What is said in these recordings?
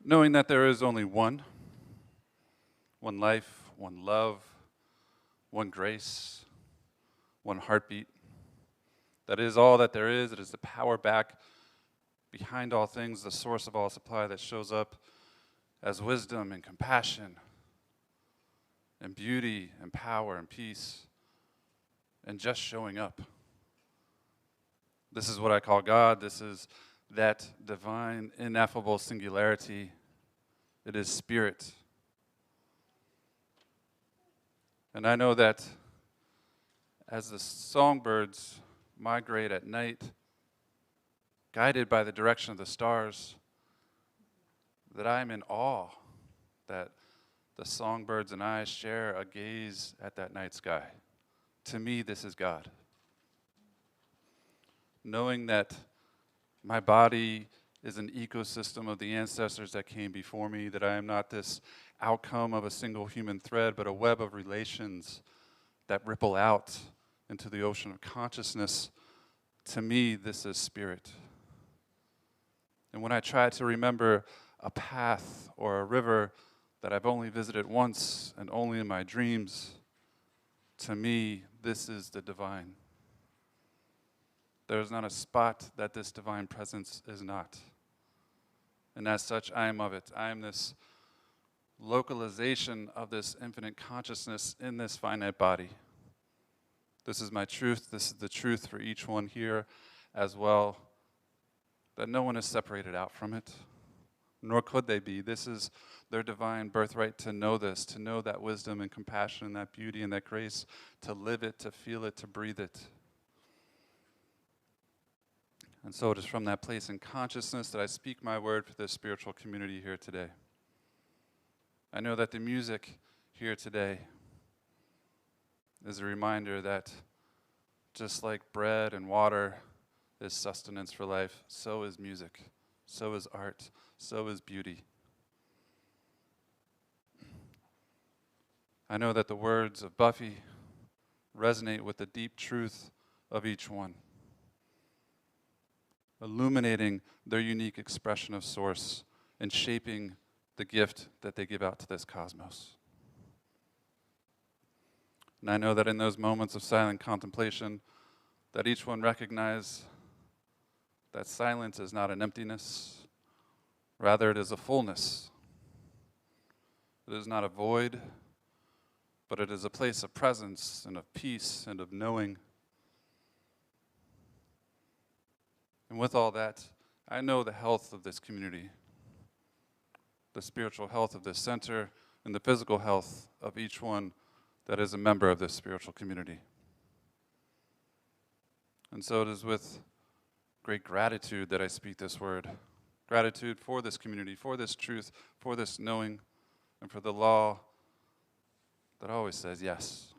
knowing that there is only one life, one love, one grace, one heartbeat. That is all that there is. It is the power back behind all things, the source of all supply that shows up as wisdom and compassion and beauty and power and peace and just showing up. This is what I call God. This is that divine, ineffable singularity. It is spirit. And I know that as the songbirds migrate at night, guided by the direction of the stars, that I am in awe that the songbirds and I share a gaze at that night sky. To me, this is God. Knowing that my body is an ecosystem of the ancestors that came before me, that I am not this outcome of a single human thread, but a web of relations that ripple out into the ocean of consciousness. To me, this is spirit. And when I try to remember a path or a river that I've only visited once and only in my dreams, to me, this is the divine. There is not a spot that this divine presence is not. And as such, I am of it. I am this localization of this infinite consciousness in this finite body. This is my truth. This is the truth for each one here as well, that no one is separated out from it, nor could they be. This is their divine birthright to know this, to know that wisdom and compassion and that beauty and that grace, to live it, to feel it, to breathe it. And so it is from that place in consciousness that I speak my word for this spiritual community here today. I know that the music here today is a reminder that just like bread and water is sustenance for life, so is music, so is art, so is beauty. I know that the words of Buffy resonate with the deep truth of each one, illuminating their unique expression of source and shaping the gift that they give out to this cosmos. And I know that in those moments of silent contemplation, that each one recognize that silence is not an emptiness, rather it is a fullness. It is not a void, but it is a place of presence and of peace and of knowing. And with all that, I know the health of this community, the spiritual health of this center, and the physical health of each one that is a member of this spiritual community. And so it is with great gratitude that I speak this word. Gratitude for this community, for this truth, for this knowing, and for the law that always says yes.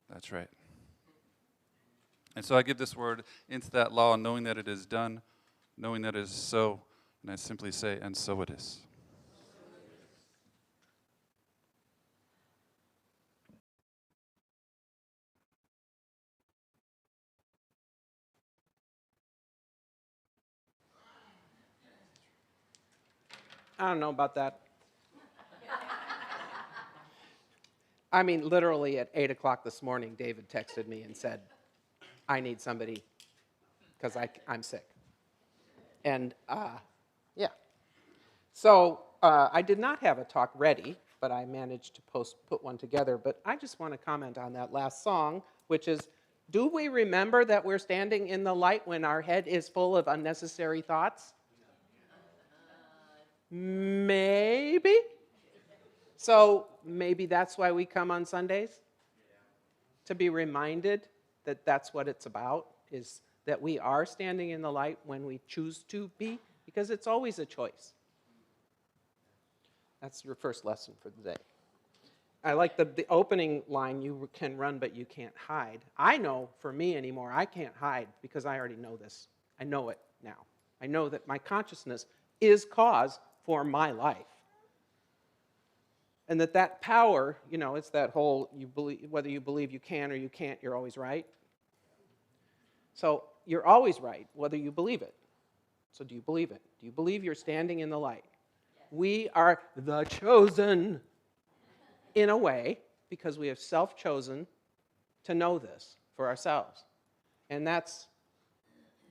That's right. And so I give this word into that law, knowing that it is done, knowing that it is so, and I simply say, and so it is. I don't know about that. I mean, literally at 8 o'clock this morning, David texted me and said, I need somebody because I'm sick. And yeah. So I did not have a talk ready, but I managed to put one together. But I just want to comment on that last song, which is, do we remember that we're standing in the light when our head is full of unnecessary thoughts? Maybe. So maybe that's why we come on Sundays? To be reminded that that's what it's about, is that we are standing in the light when we choose to be, because it's always a choice. That's your first lesson for the day. I like the opening line, you can run but you can't hide. I know for me anymore, I can't hide because I already know this. I know it now. I know that my consciousness is cause for my life. And that power, it's that whole, whether you believe you can or you can't, you're always right. So you're always right, whether you believe it. So do you believe it? Do you believe you're standing in the light? We are the chosen in a way because we have self-chosen to know this for ourselves. And that's,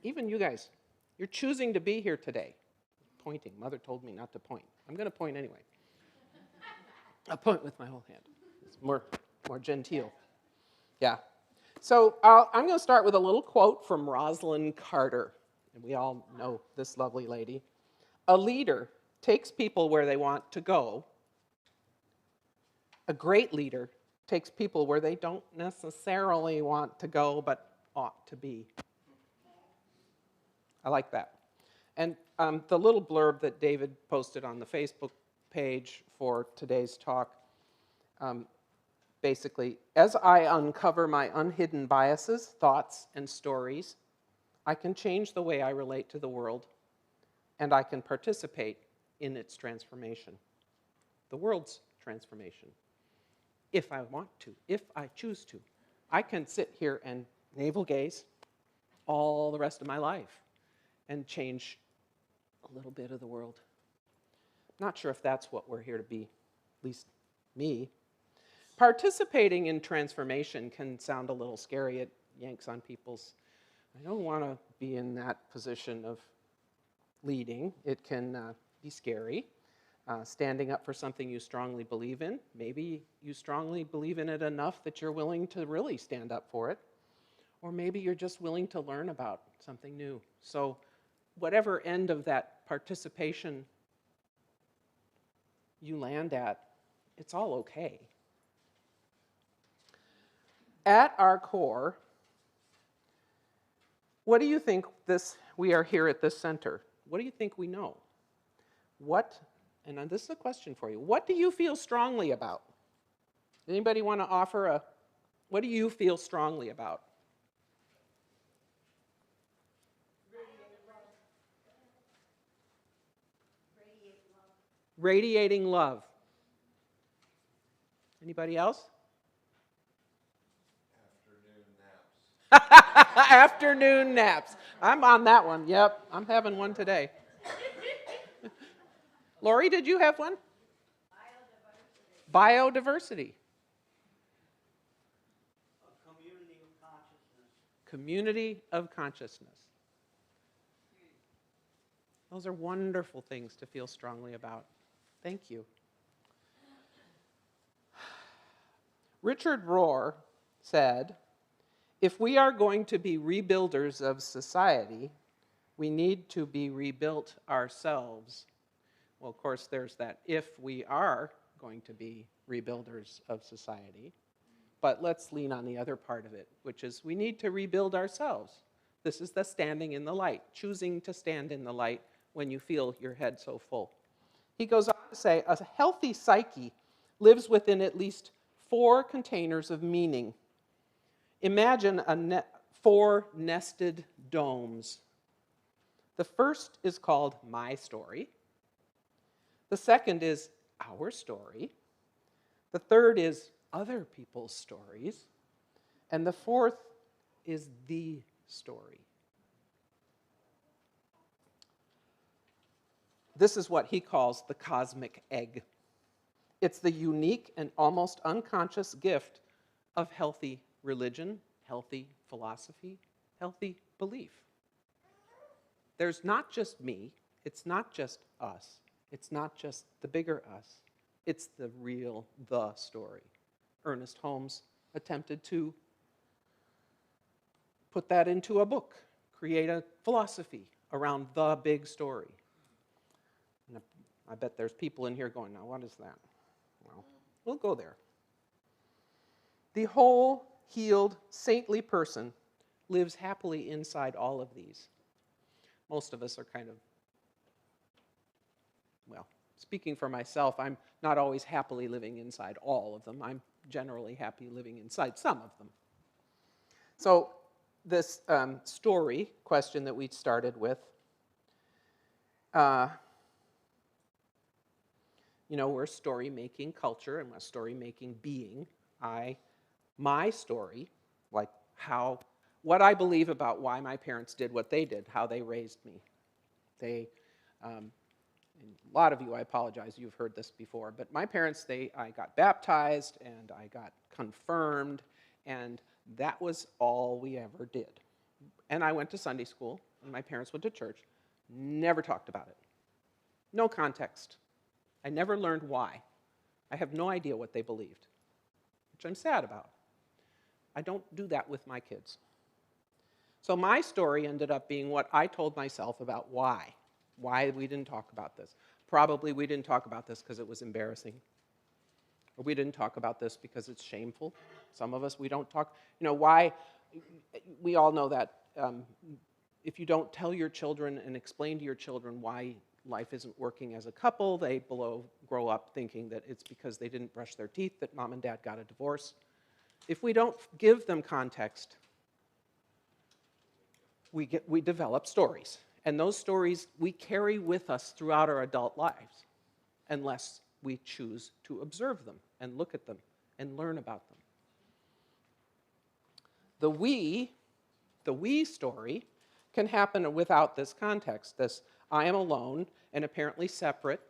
even you guys, you're choosing to be here today. Pointing. Mother told me not to point. I'm going to point anyway. I'll point with my whole hand. It's more genteel. Yeah. So I'm going to start with a little quote from Rosalind Carter. And we all know this lovely lady. A leader takes people where they want to go. A great leader takes people where they don't necessarily want to go, but ought to be. I like that. And the little blurb that David posted on the Facebook page for today's talk, basically, as I uncover my unhidden biases, thoughts, and stories, I can change the way I relate to the world, and I can participate in its transformation, the world's transformation, if I want to, if I choose to. I can sit here and navel gaze all the rest of my life and change a little bit of the world. Not sure if that's what we're here to be, at least me. Participating in transformation can sound a little scary. It yanks on people's, I don't want to be in that position of leading. It can be scary. Standing up for something you strongly believe in. Maybe you strongly believe in it enough that you're willing to really stand up for it. Or maybe you're just willing to learn about something new. So whatever end of that participation you land at, it's all okay. At our core, what do you think we are here at this center? What do you think we know? And this is a question for you. What do you feel strongly about? Anybody want to offer what do you feel strongly about? Radiating love. Anybody else? Afternoon naps. I'm on that one. Yep, I'm having one today. Lori, did you have one? Biodiversity. A community of consciousness. Community of consciousness. Those are wonderful things to feel strongly about. Thank you. Richard Rohr said, if we are going to be rebuilders of society, we need to be rebuilt ourselves. Well, of course, there's that if we are going to be rebuilders of society. But let's lean on the other part of it, which is we need to rebuild ourselves. This is the standing in the light, choosing to stand in the light when you feel your head so full. He goes on to say, a healthy psyche lives within at least 4 containers of meaning. Imagine 4 nested domes. The first is called my story. The second is our story. The third is other people's stories. And the fourth is the story. This is what he calls the cosmic egg. It's the unique and almost unconscious gift of healthy religion, healthy philosophy, healthy belief. There's not just me, it's not just us, it's not just the bigger us, it's the real, the story. Ernest Holmes attempted to put that into a book, create a philosophy around the big story. And I bet there's people in here going, now what is that? Well, we'll go there. The whole, healed, saintly person lives happily inside all of these. Most of us are kind of, well, speaking for myself, I'm not always happily living inside all of them. I'm generally happy living inside some of them. So this story question that we started with, we're a story-making culture and a story-making being. My story, like what I believe about why my parents did what they did, how they raised me. They And a lot of you, I apologize, you've heard this before, but my parents, I got baptized and I got confirmed, and that was all we ever did. And I went to Sunday school, and my parents went to church, never talked about it. No context. I never learned why. I have no idea what they believed, which I'm sad about. I don't do that with my kids. So my story ended up being what I told myself about why we didn't talk about this. Probably we didn't talk about this because it was embarrassing. Or we didn't talk about this because it's shameful. Some of us, we don't talk, why, we all know that if you don't tell your children and explain to your children why life isn't working as a couple, they grow up thinking that it's because they didn't brush their teeth that mom and dad got a divorce. If we don't give them context, we develop stories. And those stories we carry with us throughout our adult lives, unless we choose to observe them and look at them and learn about them. The we story can happen without this context, this I am alone and apparently separate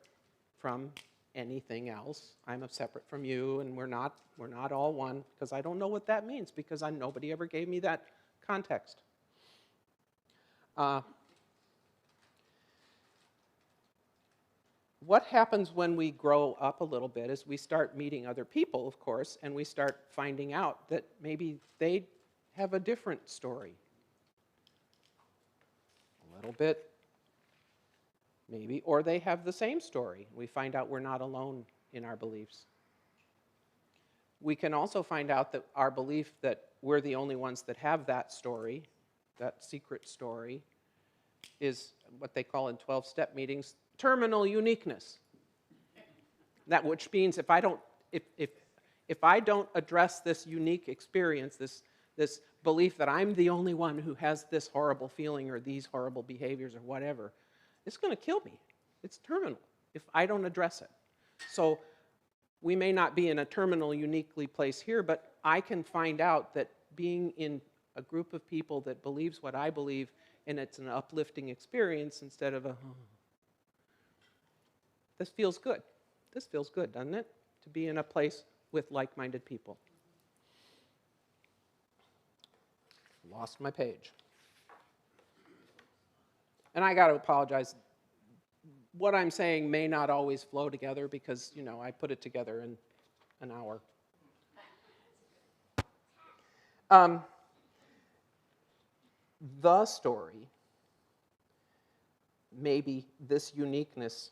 from anything else. I'm separate from you, and we're not all one, because I don't know what that means, because nobody ever gave me that context. What happens when we grow up a little bit is we start meeting other people, of course, and we start finding out that maybe they have a different story. A little bit, maybe, or they have the same story. We find out we're not alone in our beliefs. We can also find out that our belief that we're the only ones that have that story, that secret story, is what they call in 12-step meetings terminal uniqueness. That which means if I don't address this unique experience, this belief that I'm the only one who has this horrible feeling or these horrible behaviors or whatever, it's going to kill me. It's terminal if I don't address it. So we may not be in a terminal uniquely place here, but I can find out that being in a group of people that believes what I believe, and it's an uplifting experience instead of this feels good. This feels good, doesn't it? To be in a place with like-minded people. Lost my page. And I got to apologize. What I'm saying may not always flow together because, I put it together in an hour. The story, maybe this uniqueness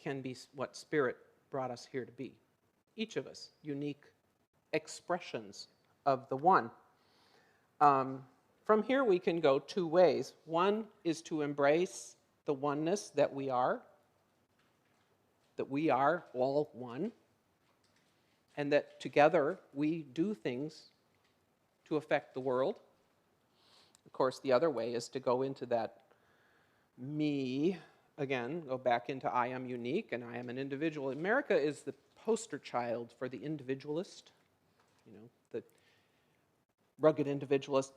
can be what Spirit brought us here to be. Each of us, unique expressions of the one. From here we can go two ways. One is to embrace the oneness that we are all one, and that together we do things to affect the world. Of course, the other way is to go into that me, again, go back into I am unique and I am an individual. America is the poster child for the individualist, the rugged individualist.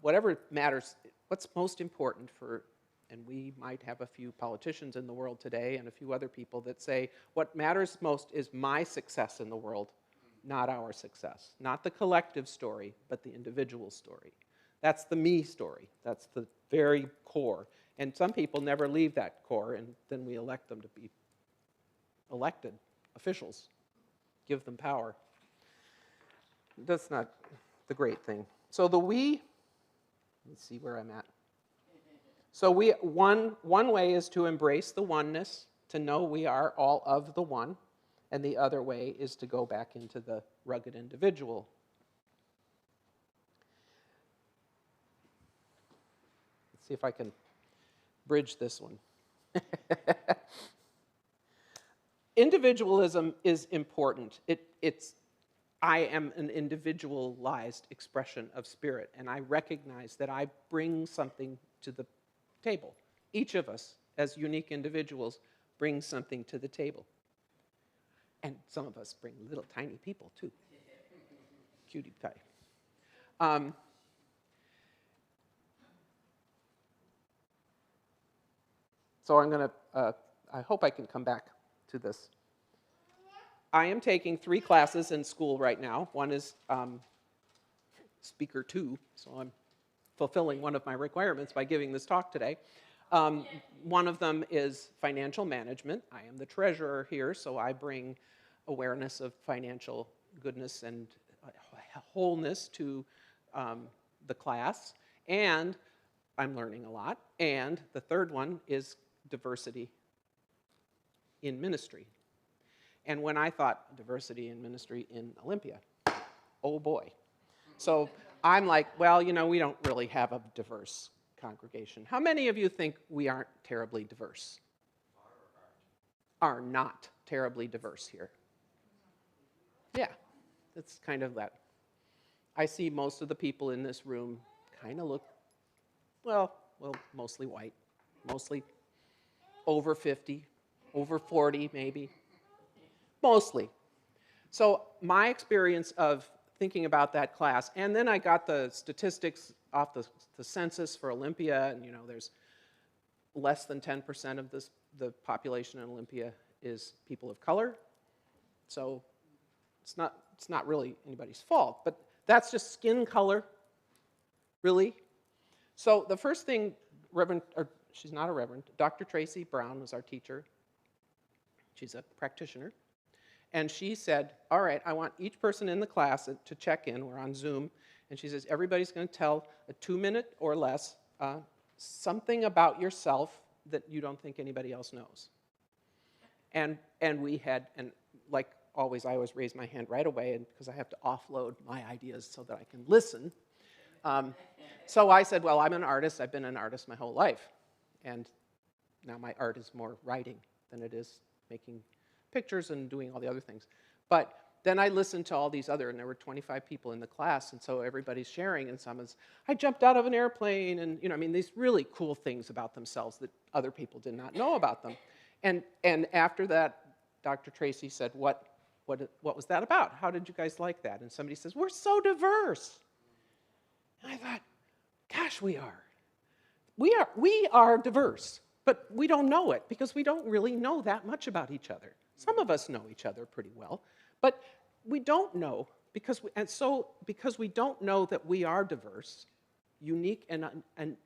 Whatever matters, what's most important for, and we might have a few politicians in the world today and a few other people that say, what matters most is my success in the world, not our success. Not the collective story, but the individual story. That's the me story. That's the very core. And some people never leave that core, and then we elect them to be elected officials, give them power. That's not the great thing. So let's see where I'm at. So one way is to embrace the oneness, to know we are all of the one, and the other way is to go back into the rugged individual. Let's see if I can bridge this one. Individualism is important. I am an individualized expression of Spirit, and I recognize that I bring something to the table. Each of us, as unique individuals, brings something to the table. And some of us bring little tiny people, too. Cutie pie. So I'm going to I hope I can come back to this. I am taking 3 classes in school right now. One is Speaker 2, so I'm fulfilling one of my requirements by giving this talk today. One of them is financial management. I am the treasurer here, so I bring awareness of financial goodness and wholeness to the class, and I'm learning a lot. And the third one is diversity in ministry. And when I thought diversity in ministry in Olympia, oh boy. So I'm like, well, you know, we don't really have a diverse congregation. How many of you think we aren't terribly diverse? Are not terribly diverse here? Yeah, it's kind of that. I see most of the people in this room kind of look, well, mostly white, mostly over 50, over 40 maybe, mostly. So my experience of thinking about that class, and then I got the statistics off the census for Olympia, and you know, there's less than 10% of the population in Olympia is people of color. So it's not really anybody's fault, but that's just skin color, really. So the first thing, she's not a reverend, Dr. Tracy Brown was our teacher. She's a practitioner. And she said, all right, I want each person in the class to check in. We're on Zoom. And she says, everybody's going to tell a 2-minute or less something about yourself that you don't think anybody else knows. And we had, and like always, I always raise my hand right away because I have to offload my ideas so that I can listen. So I said, well, I'm an artist. I've been an artist my whole life. And now my art is more writing than it is making pictures and doing all the other things. But then I listened to all these other, and there were 25 people in the class, and so everybody's sharing, and someone's, I jumped out of an airplane, and you know, I mean, these really cool things about themselves that other people did not know about them. And after that, Dr. Tracy said, what was that about? How did you guys like that? And somebody says, we're so diverse. And I thought, gosh, we are. We are diverse, but we don't know it because we don't really know that much about each other. Some of us know each other pretty well, but we don't know because we don't know that we are diverse, unique, and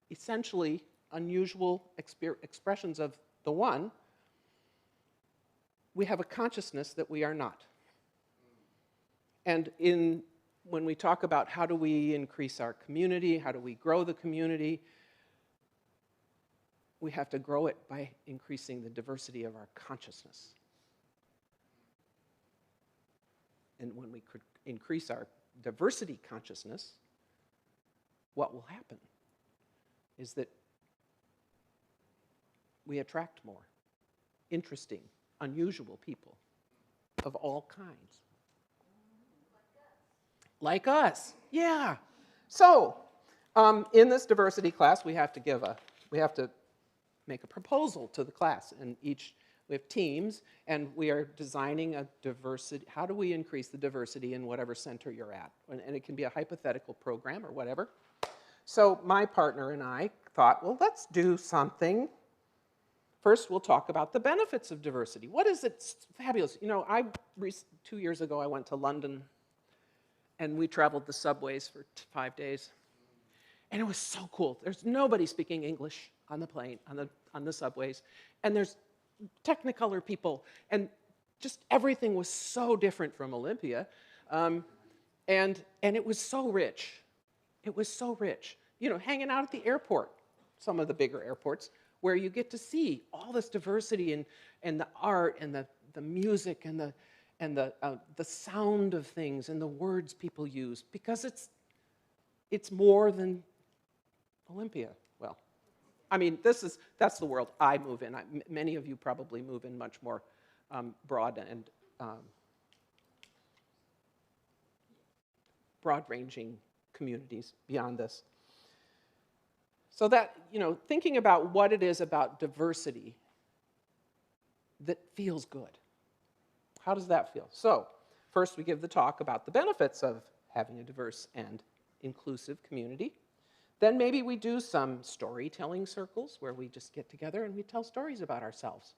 essentially unusual expressions of the one. We have a consciousness that we are not. And when we talk about how do we increase our community, how do we grow the community, we have to grow it by increasing the diversity of our consciousness. And when we could increase our diversity consciousness, what will happen is that we attract more interesting, unusual people of all kinds. Like us, yeah. So, in this diversity class, we have to make a proposal to the class, and we have teams, and we are designing a diversity. How do we increase the diversity in whatever center you're at? And it can be a hypothetical program or whatever. So my partner and I thought, well, let's do something. First, we'll talk about the benefits of diversity. What is it? It's fabulous. You know, 2 years ago, I went to London, and we traveled the subways for 5 days. And it was so cool. There's nobody speaking English on the plane, on the subways. And there's Technicolor people. And just everything was so different from Olympia. And it was so rich. It was so rich. You know, hanging out at the airport, some of the bigger airports, where you get to see all this diversity and the art and the music and the sound of things and the words people use, because it's more than Olympia. Well, I mean, that's the world I move in. Many of you probably move in much more broad and broad-ranging communities beyond this. So that, you know, thinking about what it is about diversity that feels good. How does that feel? So, first we give the talk about the benefits of having a diverse and inclusive community. Then maybe we do some storytelling circles where we just get together and we tell stories about ourselves.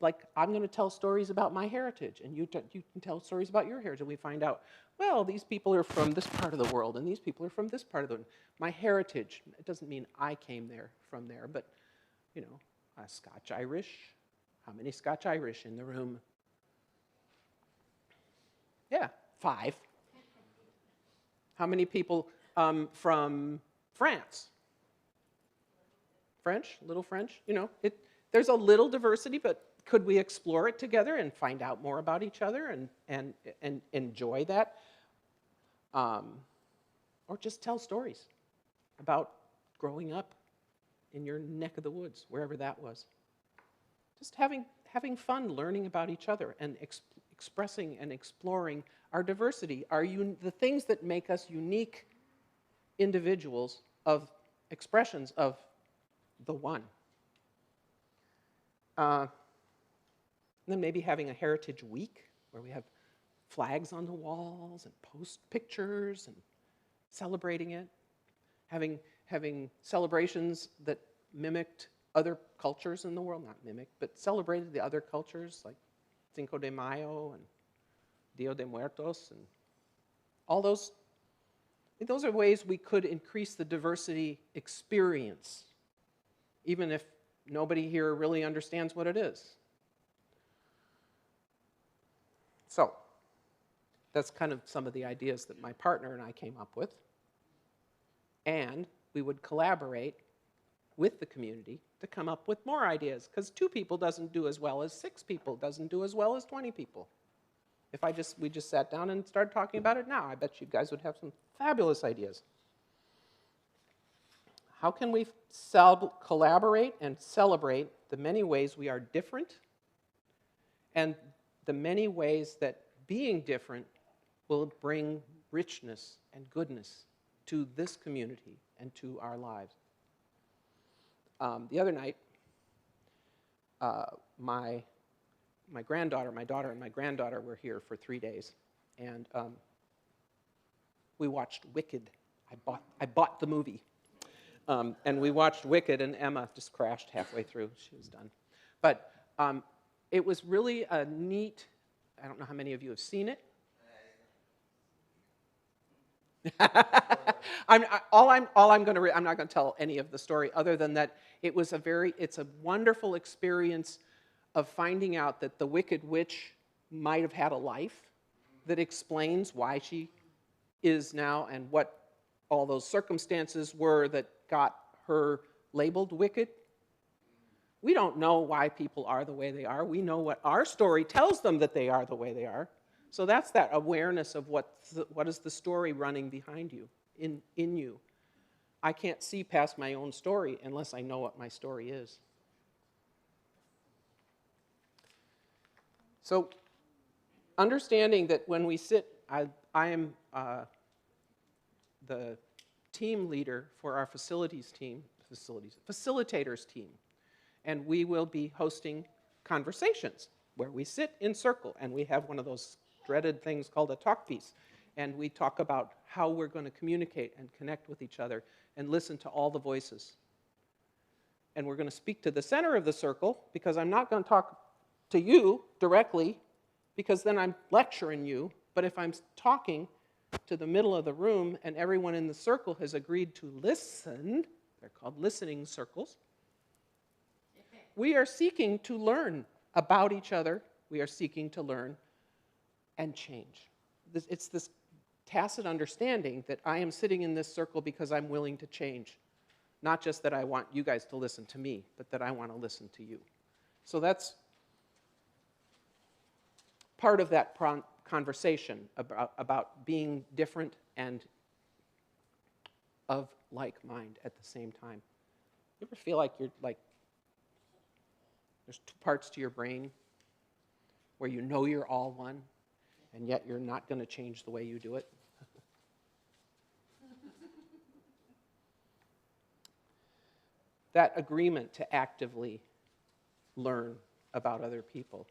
Like, I'm going to tell stories about my heritage, and you can tell stories about your heritage, and we find out, well, these people are from this part of the world, and these people are from this part of the world. My heritage, it doesn't mean I came there from there, but, you know, Scotch-Irish. How many Scotch-Irish in the room? Yeah, 5. How many people from France? French, little French, you know, there's a little diversity, but could we explore it together and find out more about each other and enjoy that? Or just tell stories about growing up in your neck of the woods, wherever that was. Just having fun learning about each other and expressing and exploring our diversity, the things that make us unique individuals of expressions of the one. And then maybe having a heritage week where we have flags on the walls and post pictures and celebrating it. Having celebrations that mimicked other cultures in the world, not mimicked, but celebrated the other cultures like Cinco de Mayo and Dia de Muertos and all those. Those are ways we could increase the diversity experience, even if nobody here really understands what it is. So, that's kind of some of the ideas that my partner and I came up with. And we would collaborate with the community to come up with more ideas, because 2 people doesn't do as well as 6 people, doesn't do as well as 20 people. If we just sat down and started talking about it now, I bet you guys would have some fabulous ideas. How can we collaborate and celebrate the many ways we are different and the many ways that being different will bring richness and goodness to this community and to our lives? The other night, my daughter and my granddaughter were here for 3 days, and we watched Wicked. I bought the movie, and we watched Wicked, and Emma just crashed halfway through. She was done. But it was really a neat, I don't know how many of you have seen it. I'm not going to tell any of the story other than that it's a wonderful experience of finding out that the Wicked Witch might have had a life that explains why she is now and what all those circumstances were that got her labeled wicked. We don't know why people are the way they are. We know what our story tells them that they are the way they are. So that's that awareness of what is the story running behind you, in you. I can't see past my own story unless I know what my story is. So understanding that when we sit, I am the team leader for our facilitators team, and we will be hosting conversations where we sit in circle and we have one of those dreaded things called a talk piece, and we talk about how we're going to communicate and connect with each other and listen to all the voices. And we're going to speak to the center of the circle, because I'm not going to talk to you directly, because then I'm lecturing you. But if I'm talking to the middle of the room and everyone in the circle has agreed to listen, they're called listening circles, we are seeking to learn about each other. We are seeking to learn and change. It's this tacit understanding that I am sitting in this circle because I'm willing to change. Not just that I want you guys to listen to me, but that I want to listen to you. So that's part of that conversation about being different and of like mind at the same time. You ever feel like you're like, there's 2 parts to your brain where you know you're all one, and yet you're not going to change the way you do it? That agreement to actively learn about other people,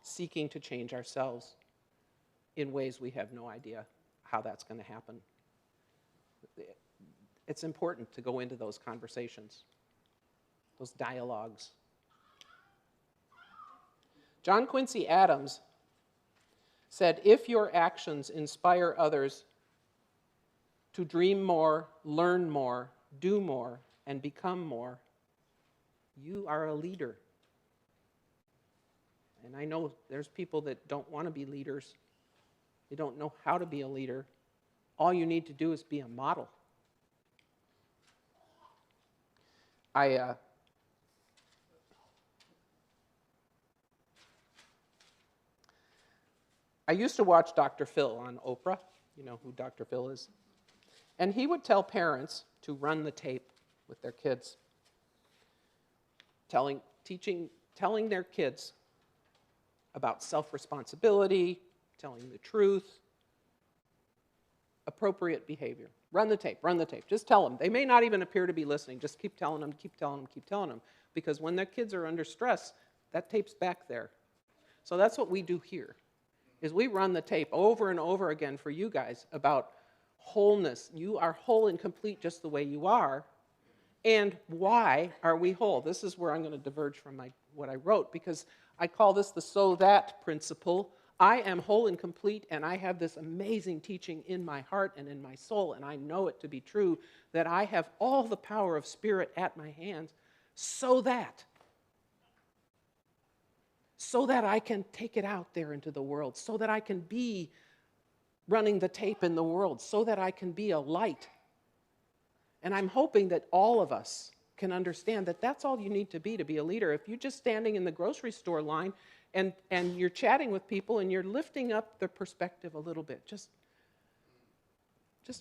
seeking to change ourselves in ways we have no idea how that's going to happen. It's important to go into those conversations, those dialogues. John Quincy Adams said, if your actions inspire others to dream more, learn more, do more, and become more, you are a leader. And I know there's people that don't want to be leaders. They don't know how to be a leader. All you need to do is be a model. I used to watch Dr. Phil on Oprah. You know who Dr. Phil is? And he would tell parents to run the tape with their kids, telling their kids about self-responsibility, telling the truth, appropriate behavior. Run the tape, run the tape. Just tell them. They may not even appear to be listening. Just keep telling them, keep telling them, keep telling them. Because when their kids are under stress, that tape's back there. So that's what we do here, is we run the tape over and over again for you guys about wholeness. You are whole and complete just the way you are. And why are we whole? This is where I'm going to diverge from what I wrote, because I call this the so that principle. I am whole and complete, and I have this amazing teaching in my heart and in my soul, and I know it to be true, that I have all the power of spirit at my hands so that I can take it out there into the world, so that I can be running the tape in the world, so that I can be a light. And I'm hoping that all of us can understand that that's all you need to be a leader. If you're just standing in the grocery store line and you're chatting with people and you're lifting up their perspective a little bit, just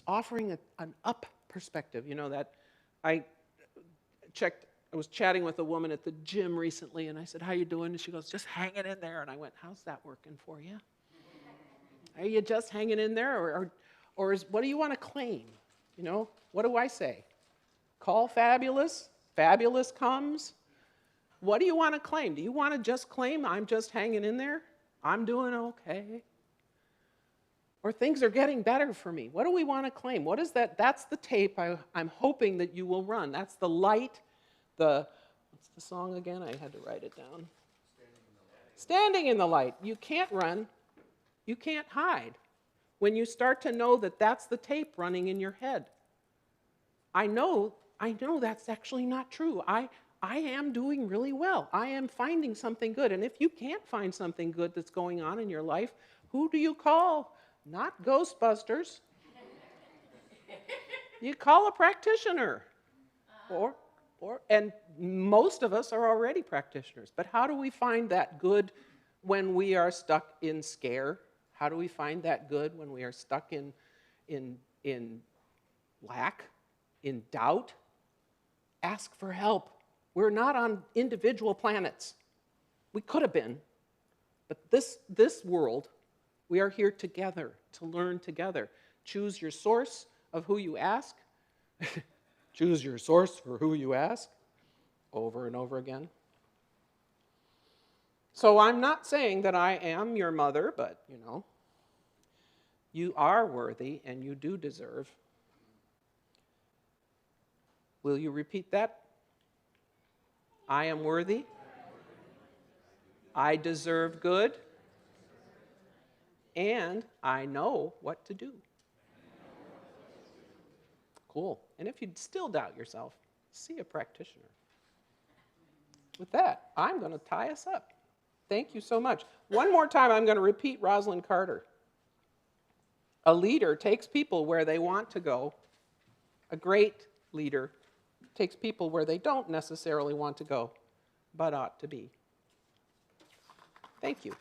offering an up perspective. You know, that I was chatting with a woman at the gym recently, and I said, how you doing? And she goes, just hanging in there. And I went, how's that working for you? Are you just hanging in there? Or what do you want to claim? You know, what do I say? Call fabulous? Fabulous comes? What do you want to claim? Do you want to just claim I'm just hanging in there? I'm doing okay? Or things are getting better for me? What do we want to claim? What is that? That's the tape I'm hoping that you will run. That's the light, what's the song again? I had to write it down. Standing in the light. You can't run. You can't hide. When you start to know that that's the tape running in your head. I know that's actually not true. I am doing really well. I am finding something good. And if you can't find something good that's going on in your life, who do you call? Not Ghostbusters. You call a practitioner. And most of us are already practitioners. But how do we find that good when we are stuck in scare? How do we find that good when we are stuck in lack, in doubt? Ask for help. We're not on individual planets. We could have been. But this world, we are here together to learn together. Choose your source of who you ask. Choose your source for who you ask. Over and over again. So I'm not saying that I am your mother, but, you know, you are worthy and you do deserve. Will you repeat that? I am worthy. I deserve good. And I know what to do. Cool. And if you still doubt yourself, see a practitioner. With that, I'm going to tie us up. Thank you so much. One more time, I'm going to repeat Rosalind Carter. A leader takes people where they want to go. A great leader takes people where they don't necessarily want to go, but ought to be. Thank you.